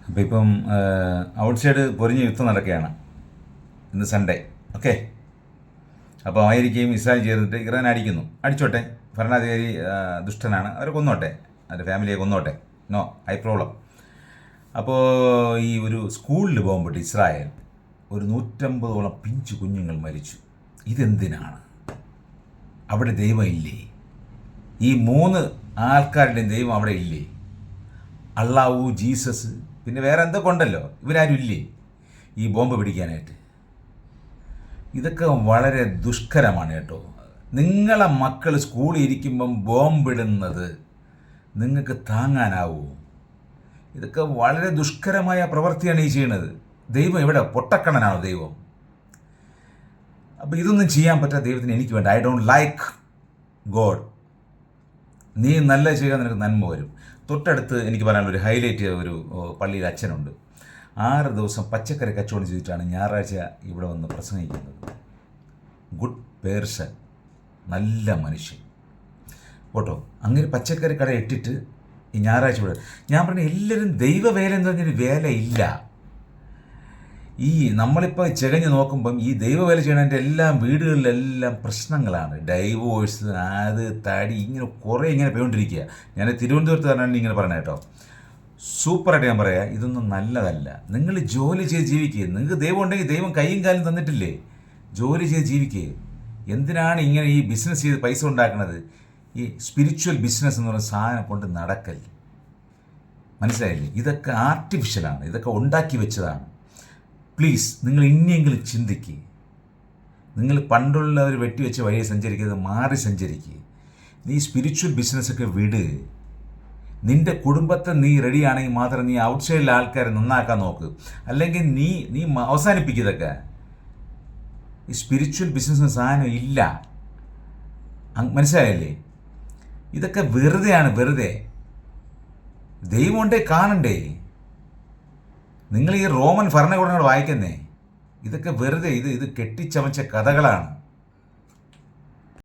അപ്പോൾ ഇപ്പം out side പൊരിഞ്ഞ യുദ്ധം നടക്കുകയാണ്. ഇന്ന് സൺഡേ. ഓക്കെ. അപ്പോൾ അമേരിക്കയും ഇസ്രായേൽ ചേർന്നിട്ട് ഇറാൻ അടിച്ചോട്ടെ. ഭരണാധികാരി ദുഷ്ടനാണ്, അവരെ കൊന്നോട്ടെ, അവരുടെ ഫാമിലിയെ കൊന്നോട്ടെ, നോ ഐ പ്രോബ്ലം. അപ്പോൾ ഈ ഒരു സ്കൂളിൽ പോകുമ്പോൾ ഇസ്രായേൽ ഒരു 150ഓളം പിഞ്ചു കുഞ്ഞുങ്ങൾ മരിച്ചു. ഇതെന്തിനാണ്? അവിടെ ദൈവം ഇല്ലേ? ഈ 3 ആൾക്കാരുടെയും ദൈവം അവിടെ ഇല്ലേ? അള്ളാഹു, ജീസസ്, പിന്നെ വേറെ എന്തൊക്കെ ഉണ്ടല്ലോ, ഇവരാരും ഇല്ലേ ഈ ബോംബ് പിടിക്കാനായിട്ട്? ഇതൊക്കെ വളരെ ദുഷ്കരമാണ് കേട്ടോ. നിങ്ങളെ മക്കൾ സ്കൂളിൽ ഇരിക്കുമ്പം ബോംബിടുന്നത് നിങ്ങൾക്ക് താങ്ങാനാവുമോ? ഇതൊക്കെ വളരെ ദുഷ്കരമായ പ്രവൃത്തിയാണ് ഈ ചെയ്യുന്നത്. ദൈവം എവിടെ? പൊട്ടക്കണനാണോ ദൈവം? അപ്പോൾ ഇതൊന്നും ചെയ്യാൻ പറ്റാത്ത ദൈവത്തിന് എനിക്ക് വേണ്ട. I don't like God. നീ നല്ല ചെയ്യുക, നിനക്ക് നന്മ വരും. തൊട്ടടുത്ത് എനിക്ക് പറയാനുള്ള ഒരു ഹൈലൈറ്റ്, ഒരു പള്ളിയിൽ അച്ഛനുണ്ട്. 6 ദിവസം പച്ചക്കറി കച്ചവടം ചെയ്തിട്ടാണ് ഞായറാഴ്ച ഇവിടെ വന്ന് പ്രസംഗിക്കുന്നത്. ഗുഡ് പേഴ്സൺ, നല്ല മനുഷ്യൻ കേട്ടോ. അങ്ങനെ പച്ചക്കറി കട ഇട്ടിട്ട് ഈ ഞായറാഴ്ച ഇവിടെ ഞാൻ പറഞ്ഞ എല്ലാവരും ദൈവവേല എന്ന് പറഞ്ഞൊരു വേലയില്ല. ഈ നമ്മളിപ്പോൾ ചെകഞ്ഞ് നോക്കുമ്പം ഈ ദൈവവേല ചെയ്യണതിൻ്റെ എല്ലാം വീടുകളിലെല്ലാം പ്രശ്നങ്ങളാണ്. ഡൈവോഴ്സ്, അത് തടി, ഇങ്ങനെ കുറേ ഇങ്ങനെ പോയിക്കൊണ്ടിരിക്കുക. ഞാൻ തിരുവനന്തപുരത്ത് പറഞ്ഞാൽ ഇങ്ങനെ പറഞ്ഞ കേട്ടോ. സൂപ്പറായിട്ട് ഞാൻ പറയാം, ഇതൊന്നും നല്ലതല്ല. നിങ്ങൾ ജോലി ചെയ്ത് ജീവിക്കുക. നിങ്ങൾക്ക് ദൈവം ഉണ്ടെങ്കിൽ ദൈവം കൈയും കാലും തന്നിട്ടില്ലേ? ജോലി ചെയ്ത് ജീവിക്കുക. എന്തിനാണ് ഇങ്ങനെ ഈ ബിസിനസ് ചെയ്ത് പൈസ ഉണ്ടാക്കുന്നത്? ഈ സ്പിരിച്വൽ ബിസിനസ് എന്ന് പറയുന്ന സാധനം കൊണ്ട് നടക്കൽ. മനസ്സിലായില്ലേ? ഇതൊക്കെ ആർട്ടിഫിഷ്യലാണ്, ഇതൊക്കെ ഉണ്ടാക്കി വെച്ചതാണ്. പ്ലീസ്, നിങ്ങൾ ഇനിയെങ്കിലും ചിന്തിക്കുക. നിങ്ങൾ പണ്ടുള്ളവർ വെട്ടിവെച്ച വഴിയെ സഞ്ചരിക്കുന്നത് മാറി സഞ്ചരിക്കുക. നീ സ്പിരിച്വൽ ബിസിനസ്സൊക്കെ വിട്. നിൻ്റെ കുടുംബത്തെ നീ റെഡിയാണെങ്കിൽ മാത്രം നീ ഔട്ട് സൈഡിലെ ആൾക്കാരെ നന്നാക്കാൻ നോക്ക്. അല്ലെങ്കിൽ നീ അവസാനിപ്പിക്കുന്നതൊക്കെ. ഈ സ്പിരിച്വൽ ബിസിനസ്സിന് സാധനം ഇല്ല. മനസ്സിലായില്ലേ? ഇതൊക്കെ വെറുതെയാണ്, വെറുതെ. ദൈവം ഉണ്ടേ കാണണ്ടേ? നിങ്ങൾ ഈ റോമൻ ഭരണകൂടങ്ങൾ വായിക്കുന്നേ, ഇതൊക്കെ വെറുതെ. ഇത് കെട്ടിച്ചമച്ച കഥകളാണ്.